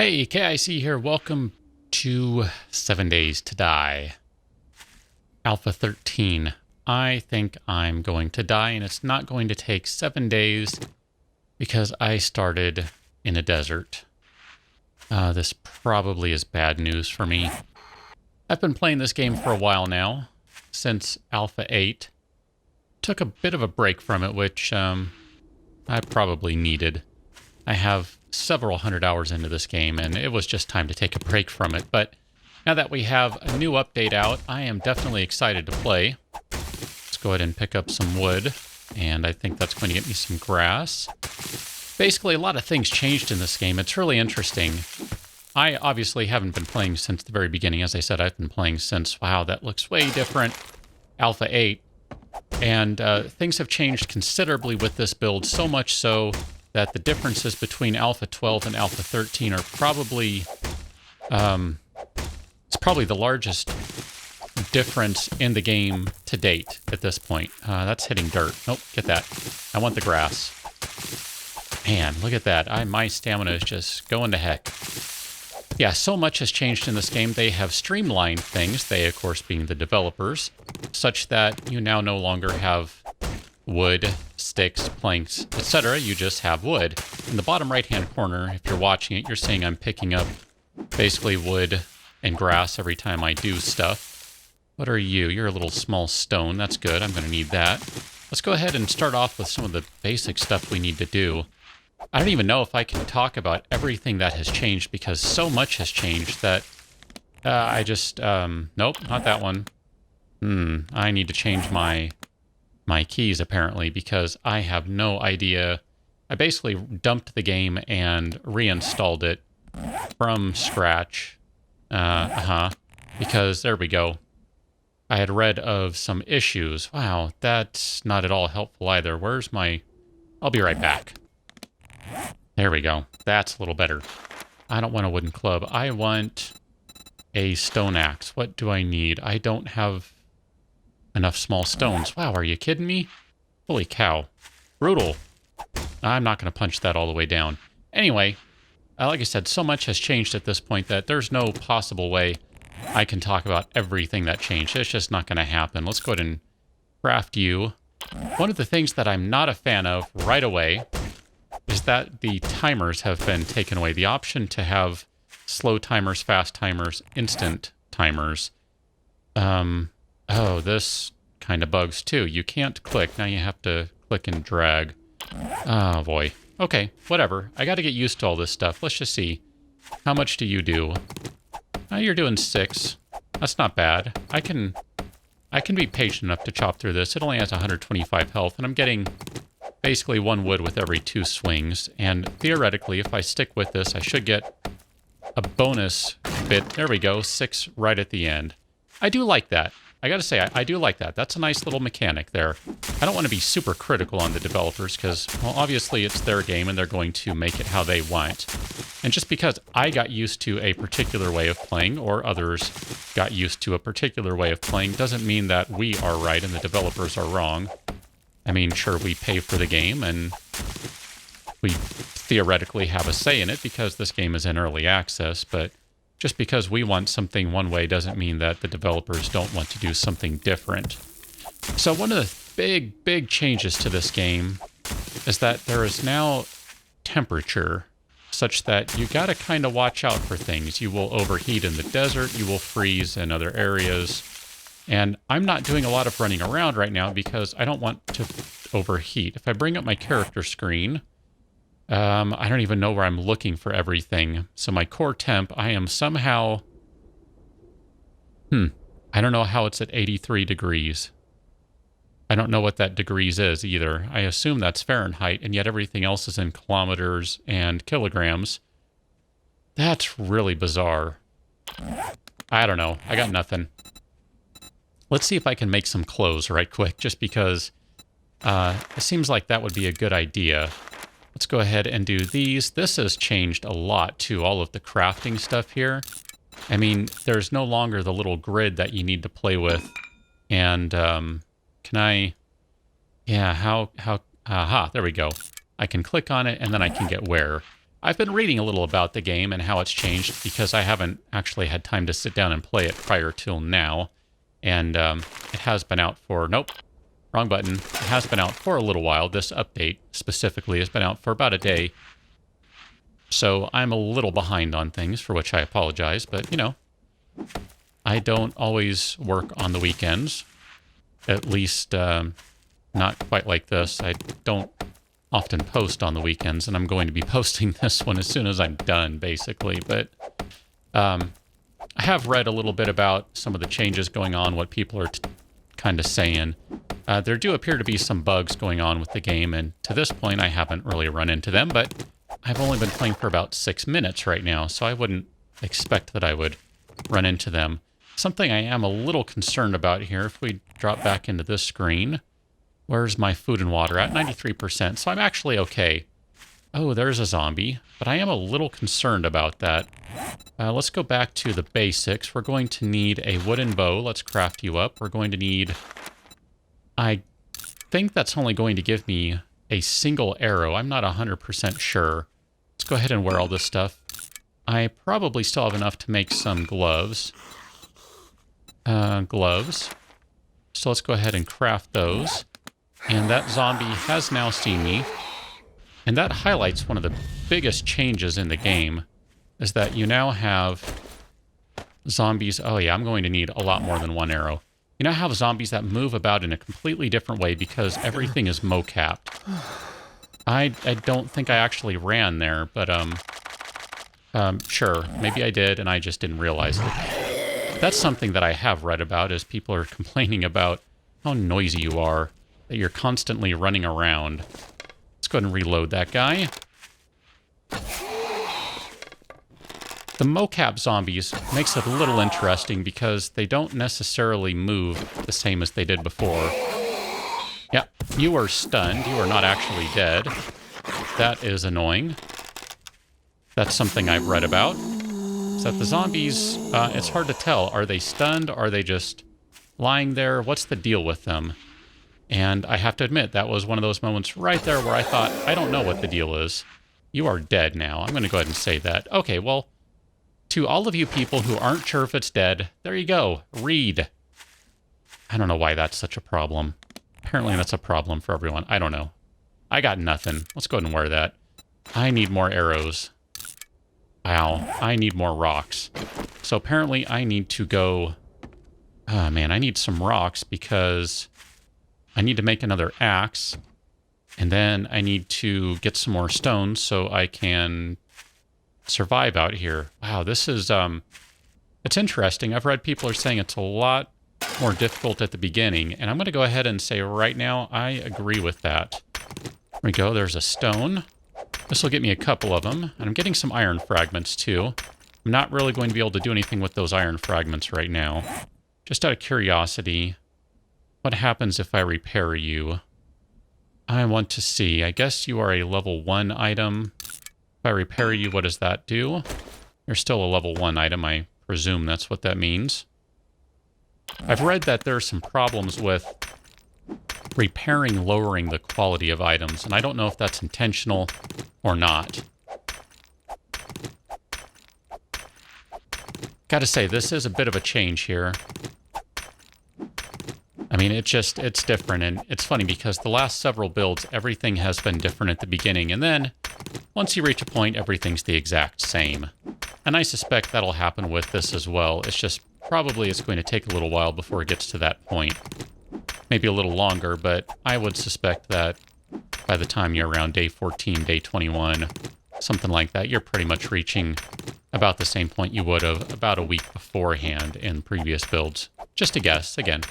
Hey, KIC here. Welcome to 7 Days to Die. Alpha 13. I think I'm going to die, and it's not going to take 7 days because I started in a desert. This probably is bad news for me. I've been playing this game for a while now, since Alpha 8. Took a bit of a break from it, which I probably needed. I have several hundred hours into this game, and it was just time to take a break from it. But now that we have a new update out, I am definitely excited to play. Let's go ahead and pick up some wood, and I think that's going to get me some grass. Basically, a lot of things changed in this game. It's really interesting. I obviously haven't been playing since the very beginning. As I said, I've been playing since, wow, that looks way different, Alpha 8. And things have changed considerably with this build, so much so that the differences between Alpha 12 and Alpha 13 are probably, it's probably the largest difference in the game to date at this point. That's hitting dirt. Nope, get that. I want the grass. Man, look at that. My stamina is just going to heck. Yeah, so much has changed in this game. They have streamlined things, they, of course, being the developers, such that you now no longer have wood, sticks, planks, etc. You just have wood. In the bottom right-hand corner, if you're watching it, you're seeing I'm picking up basically wood and grass every time I do stuff. What are you? You're a little small stone. That's good. I'm going to need that. Let's go ahead and start off with some of the basic stuff we need to do. I don't even know if I can talk about everything that has changed because so much has changed that I just, nope, not that one. I need to change my keys apparently because I have no idea. I basically dumped the game and reinstalled it from scratch. Because there we go. I had read of some issues. Wow, that's not at all helpful either. Where's my... I'll be right back. There we go. That's a little better. I don't want a wooden club. I want a stone axe. What do I need? I don't have enough small stones. Wow, are you kidding me? Holy cow. Brutal. I'm not going to punch that all the way down. Anyway, like I said, so much has changed at this point that there's no possible way I can talk about everything that changed. It's just not going to happen. Let's go ahead and craft you. One of the things that I'm not a fan of right away is that the timers have been taken away. The option to have slow timers, fast timers, instant timers. Oh, this kind of bugs too. You can't click. Now you have to click and drag. Oh, boy. Okay, whatever. I got to get used to all this stuff. Let's just see. How much do you do? Oh, you're doing 6. That's not bad. I can be patient enough to chop through this. It only has 125 health, and I'm getting basically 1 wood with every 2 swings. And theoretically, if I stick with this, I should get a bonus bit. There we go. 6 right at the end. I do like that. I gotta say, I do like that. That's a nice little mechanic there. I don't want to be super critical on the developers because, well, obviously it's their game and they're going to make it how they want. And just because I got used to a particular way of playing or others got used to a particular way of playing doesn't mean that we are right and the developers are wrong. I mean, sure, we pay for the game and we theoretically have a say in it because this game is in early access, but just because we want something one way doesn't mean that the developers don't want to do something different. So one of the big changes to this game is that there is now temperature such that you got to kind of watch out for things. You will overheat in the desert, you will freeze in other areas. And I'm not doing a lot of running around right now because I don't want to overheat. If I bring up my character screen, I don't even know where I'm looking for everything. So my core temp, I am somehow... I don't know how it's at 83 degrees. I don't know what that degrees is either. I assume that's Fahrenheit, and yet everything else is in kilometers and kilograms. That's really bizarre. I don't know. I got nothing. Let's see if I can make some clothes right quick, just because it seems like that would be a good idea. Let's go ahead and do these. This has changed a lot, too, all of the crafting stuff here. I mean, there's no longer the little grid that you need to play with. And, can I... Yeah, aha, there we go. I can click on it, and then I can get wear. I've been reading a little about the game and how it's changed because I haven't actually had time to sit down and play it prior till now. And it has been out for... Nope, wrong button. It has been out for a little while. This update specifically has been out for about a day. So I'm a little behind on things, for which I apologize. But, you know, I don't always work on the weekends. At least not quite like this. I don't often post on the weekends, and I'm going to be posting this one as soon as I'm done, basically. But I have read a little bit about some of the changes going on, what people are kind of saying. There do appear to be some bugs going on with the game, and to this point, I haven't really run into them, but I've only been playing for about 6 minutes right now, so I wouldn't expect that I would run into them. Something I am a little concerned about here, if we drop back into this screen, where's my food and water at? 93%, so I'm actually okay. Oh, there's a zombie, but I am a little concerned about that. Let's go back to the basics. We're going to need a wooden bow. Let's craft you up. We're going to need... I think that's only going to give me a single arrow. I'm not 100% sure. Let's go ahead and wear all this stuff. I probably still have enough to make some gloves. So let's go ahead and craft those. And that zombie has now seen me. And that highlights one of the biggest changes in the game, is that you now have zombies. Oh yeah, I'm going to need a lot more than one arrow. You now have zombies that move about in a completely different way because everything is mo-capped. I don't think I actually ran there, but sure, maybe I did and I just didn't realize it. That's something that I have read about, is people are complaining about how noisy you are, that you're constantly running around. Let's go ahead and reload that guy. The mocap zombies makes it a little interesting because they don't necessarily move the same as they did before. Yeah, you are stunned. You are not actually dead. That is annoying. That's something I've read about. Is that the zombies, it's hard to tell. Are they stunned? Are they just lying there? What's the deal with them? And I have to admit, that was one of those moments right there where I thought, I don't know what the deal is. You are dead now. I'm going to go ahead and say that. Okay, well, to all of you people who aren't sure if it's dead, there you go. Read. I don't know why that's such a problem. Apparently that's a problem for everyone. I don't know. I got nothing. Let's go ahead and wear that. I need more arrows. Wow. I need more rocks. So apparently I need to go... Oh, man, I need some rocks because I need to make another axe. And then I need to get some more stones so I can survive out here. Wow, this is... it's interesting. I've read people are saying it's a lot more difficult at the beginning. And I'm going to go ahead and say right now, I agree with that. There we go. There's a stone. This will get me a couple of them. And I'm getting some iron fragments too. I'm not really going to be able to do anything with those iron fragments right now. Just out of curiosity, what happens if I repair you? I want to see. I guess you are a level 1 item. If I repair you, what does that do? You're still a level 1 item. I presume that's what that means. I've read that there are some problems with repairing lowering the quality of items, and I don't know if that's intentional or not. Gotta say, this is a bit of a change here. I mean, it's different, and it's funny because the last several builds, everything has been different at the beginning, and then once you reach a point, everything's the exact same. And I suspect that'll happen with this as well. It's just probably it's going to take a little while before it gets to that point. Maybe a little longer, but I would suspect that by the time you're around day 14, day 21, something like that, you're pretty much reaching about the same point you would have about a week beforehand in previous builds. Just a guess, again.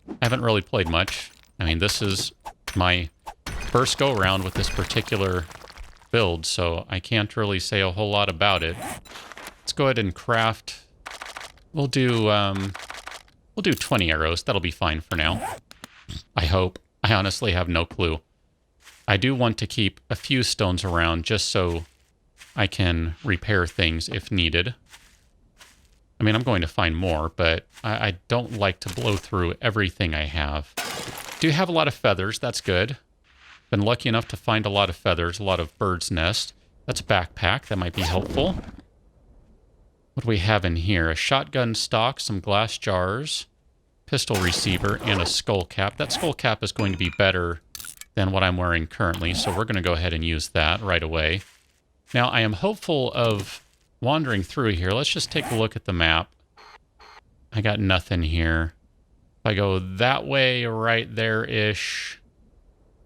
I haven't really played much. I mean, this is my first go-around with this particular build, so I can't really say a whole lot about it. Let's go ahead and craft. We'll do 20 arrows. That'll be fine for now. I hope. I honestly have no clue. I do want to keep a few stones around just so I can repair things if needed. I mean, I'm going to find more, but I don't like to blow through everything I have. Do have a lot of feathers. That's good. Been lucky enough to find a lot of feathers, a lot of birds' nests. That's a backpack. That might be helpful. What do we have in here? A shotgun stock, some glass jars, pistol receiver, and a skull cap. That skull cap is going to be better than what I'm wearing currently, so we're going to go ahead and use that right away. Now, I am hopeful of wandering through here. Let's just take a look at the map. I got nothing here. If I go that way, right there-ish.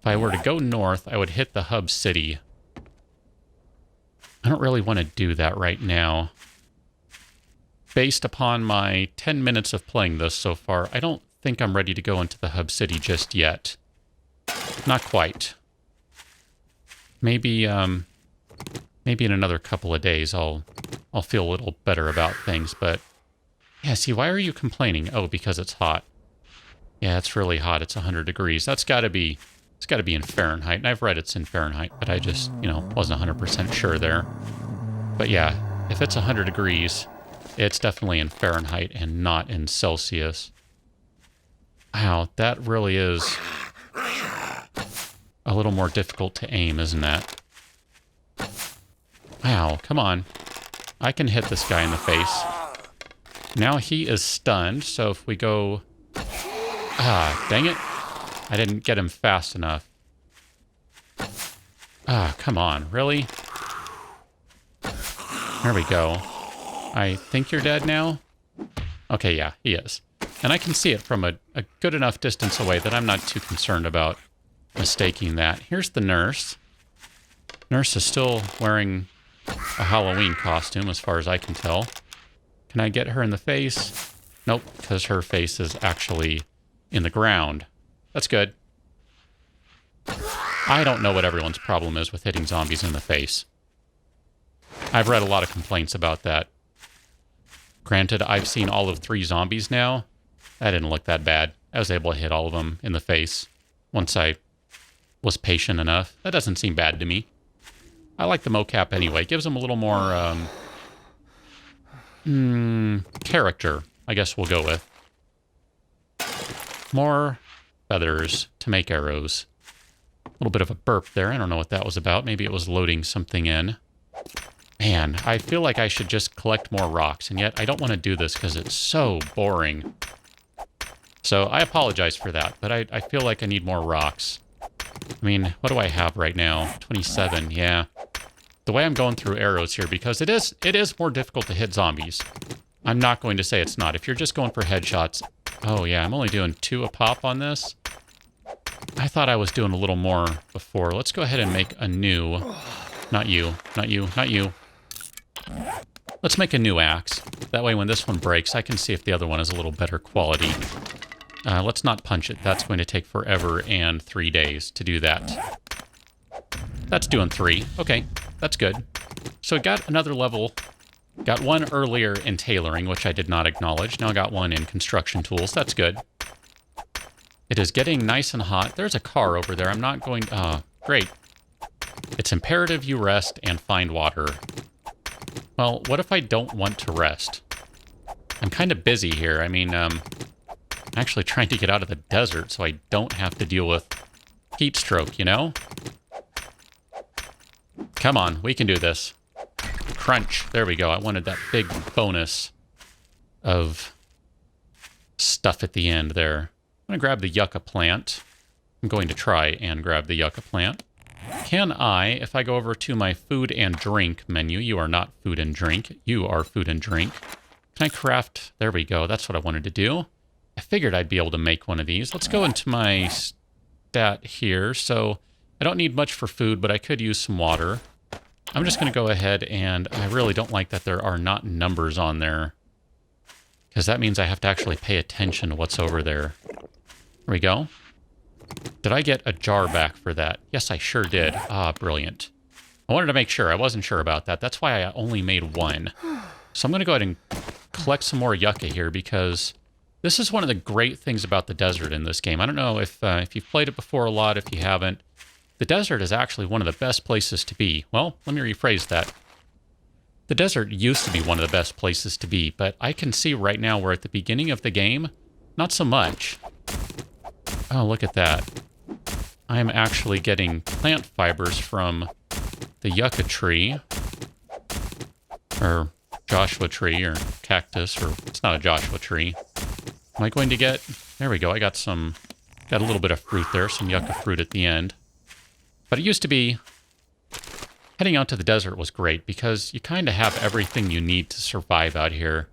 If I were to go north, I would hit the hub city. I don't really want to do that right now. Based upon my 10 minutes of playing this so far, I don't think I'm ready to go into the hub city just yet. Not quite. Maybe in another couple of days I'll feel a little better about things, but yeah, see, why are you complaining? Oh, because it's hot. Yeah, it's really hot. It's 100 degrees. It's got to be in Fahrenheit. And I've read it's in Fahrenheit, but I just, wasn't 100% sure there. But yeah, if it's 100 degrees, it's definitely in Fahrenheit and not in Celsius. Wow, that really is a little more difficult to aim, isn't that? Wow, come on. I can hit this guy in the face. Now he is stunned, so if we go... Ah, dang it. I didn't get him fast enough. Ah, come on, really? There we go. I think you're dead now? Okay, yeah, he is. And I can see it from a good enough distance away that I'm not too concerned about mistaking that. Here's the nurse. Nurse is still wearing a Halloween costume, as far as I can tell. Can I get her in the face? Nope, because her face is actually in the ground. That's good. I don't know what everyone's problem is with hitting zombies in the face. I've read a lot of complaints about that. Granted, I've seen all of 3 zombies now. That didn't look that bad. I was able to hit all of them in the face once I was patient enough. That doesn't seem bad to me. I like the mocap anyway. It gives them a little more character, I guess we'll go with. More feathers to make arrows. A little bit of a burp there. I don't know what that was about. Maybe it was loading something in. Man, I feel like I should just collect more rocks, and yet I don't want to do this because it's so boring. So I apologize for that, but I feel like I need more rocks. I mean, what do I have right now? 27, yeah. The way I'm going through arrows here, because it is more difficult to hit zombies. I'm not going to say it's not. If you're just going for headshots... Oh yeah, I'm only doing 2 a pop on this. I thought I was doing a little more before. Let's go ahead and make a new... Not you, not you, not you. Let's make a new axe. That way when this one breaks, I can see if the other one is a little better quality. Let's not punch it. That's going to take forever and 3 days to do that. That's doing 3. Okay, that's good. So I got another level. Got one earlier in tailoring, which I did not acknowledge. Now I got one in construction tools. That's good. It is getting nice and hot. There's a car over there. I'm not going... great. It's imperative you rest and find water. Well, what if I don't want to rest? I'm kind of busy here. I mean, I'm actually trying to get out of the desert so I don't have to deal with heat stroke, you know? Come on, we can do this. Crunch. There we go. I wanted that big bonus of stuff at the end there. I'm going to grab the yucca plant. I'm going to try and grab the yucca plant. Can I, if I go over to my food and drink menu, you are not food and drink, you are food and drink. Can I craft, there we go, that's what I wanted to do. I figured I'd be able to make one of these. Let's go into my stat here. So I don't need much for food, but I could use some water. I'm just going to go ahead and I really don't like that there are not numbers on there, because that means I have to actually pay attention to what's over there. There we go. Did I get a jar back for that? Yes, I sure did. Ah, brilliant. I wanted to make sure. I wasn't sure about that. That's why I only made 1. So I'm going to go ahead and collect some more yucca here, because this is one of the great things about the desert in this game. I don't know if you've played it before a lot. If you haven't, the desert is actually one of the best places to be. Well, let me rephrase that. The desert used to be one of the best places to be, but I can see right now where at the beginning of the game, not so much. Oh, look at that. I'm actually getting plant fibers from the yucca tree. Or Joshua tree, or cactus, or it's not a Joshua tree. Am I going to get... There we go, I got a little bit of fruit there, some yucca fruit at the end. But it used to be... Heading out to the desert was great, because you kind of have everything you need to survive out here.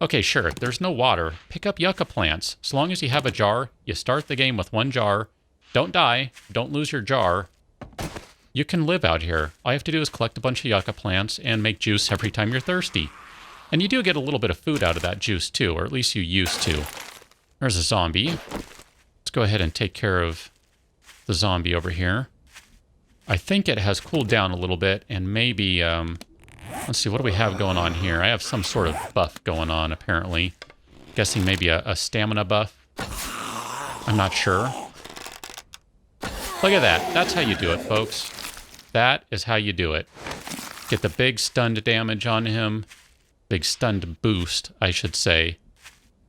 Okay, sure, if there's no water, pick up yucca plants. As long as you have a jar, you start the game with one jar. Don't die, don't lose your jar. You can live out here. All you have to do is collect a bunch of yucca plants and make juice every time you're thirsty. And you do get a little bit of food out of that juice too, or at least you used to. There's a zombie. Let's go ahead and take care of the zombie over here. I think it has cooled down a little bit, and maybe, let's see, what do we have going on here? I have some sort of buff going on, apparently. Guessing maybe a stamina buff. I'm not sure. Look at that. That's how you do it, folks. That is how you do it. Get the big stunned damage on him. Big stunned boost, I should say.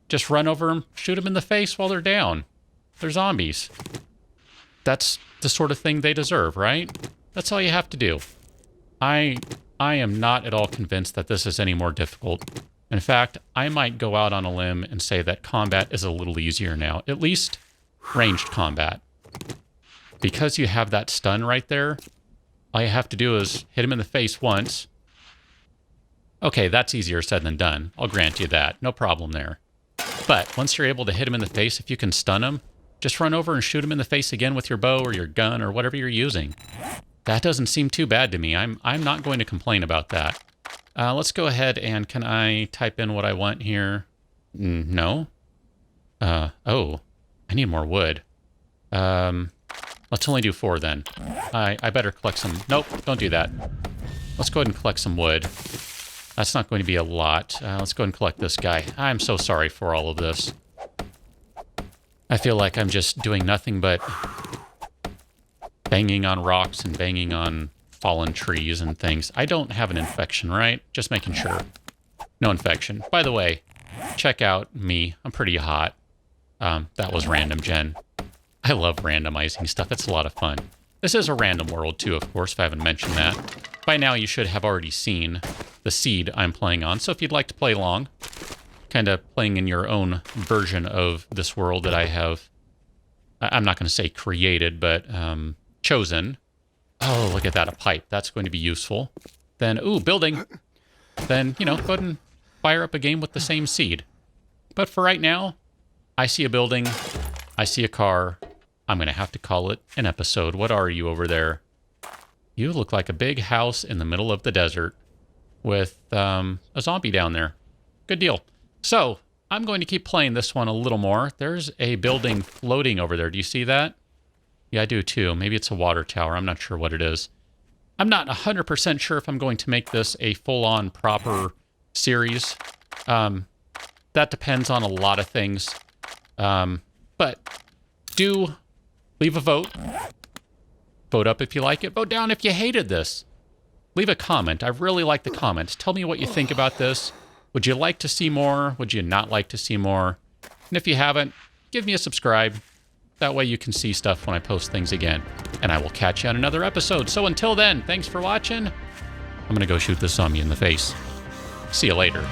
Just run over them, shoot them in the face while they're down. They're zombies. That's the sort of thing they deserve, right? That's all you have to do. I am not at all convinced that this is any more difficult. In fact, I might go out on a limb and say that combat is a little easier now. At least ranged combat. Because you have that stun right there, all you have to do is hit him in the face once. Okay, that's easier said than done. I'll grant you that. No problem there. But once you're able to hit him in the face, if you can stun him, just run over and shoot him in the face again with your bow or your gun or whatever you're using. That doesn't seem too bad to me. I'm not going to complain about that. Let's go ahead and can I type in what I want here? No. Oh, I need more wood. Let's only do 4 then. I better collect some... Nope, don't do that. Let's go ahead and collect some wood. That's not going to be a lot. Let's go ahead and collect this guy. I'm so sorry for all of this. I feel like I'm just doing nothing but banging on rocks and banging on fallen trees and things. I don't have an infection, right? Just making sure. No infection. By the way, check out me. I'm pretty hot. That was random, Jen. I love randomizing stuff. It's a lot of fun. This is a random world, too, of course, if I haven't mentioned that. By now, you should have already seen the seed I'm playing on. So if you'd like to play along, kind of playing in your own version of this world that I have, I'm not going to say created, but chosen. Oh, look at that, a pipe. That's going to be useful. Then, ooh, building. Then, you know, go ahead and fire up a game with the same seed. But for right now, I see a building. I see a car. I'm going to have to call it an episode. What are you over there? You look like a big house in the middle of the desert with a zombie down there. Good deal. So, I'm going to keep playing this one a little more. There's a building floating over there. Do you see that? Yeah, I do too. Maybe it's a water tower. I'm not sure what it is. I'm not 100% sure if I'm going to make this a full-on proper series. That depends on a lot of things. But do leave a vote. Vote up if you like it. Vote down if you hated this. Leave a comment. I really like the comments. Tell me what you think about this. Would you like to see more? Would you not like to see more? And if you haven't, give me a subscribe. That way you can see stuff when I post things again. And I will catch you on another episode. So until then, thanks for watching. I'm going to go shoot this zombie in the face. See you later.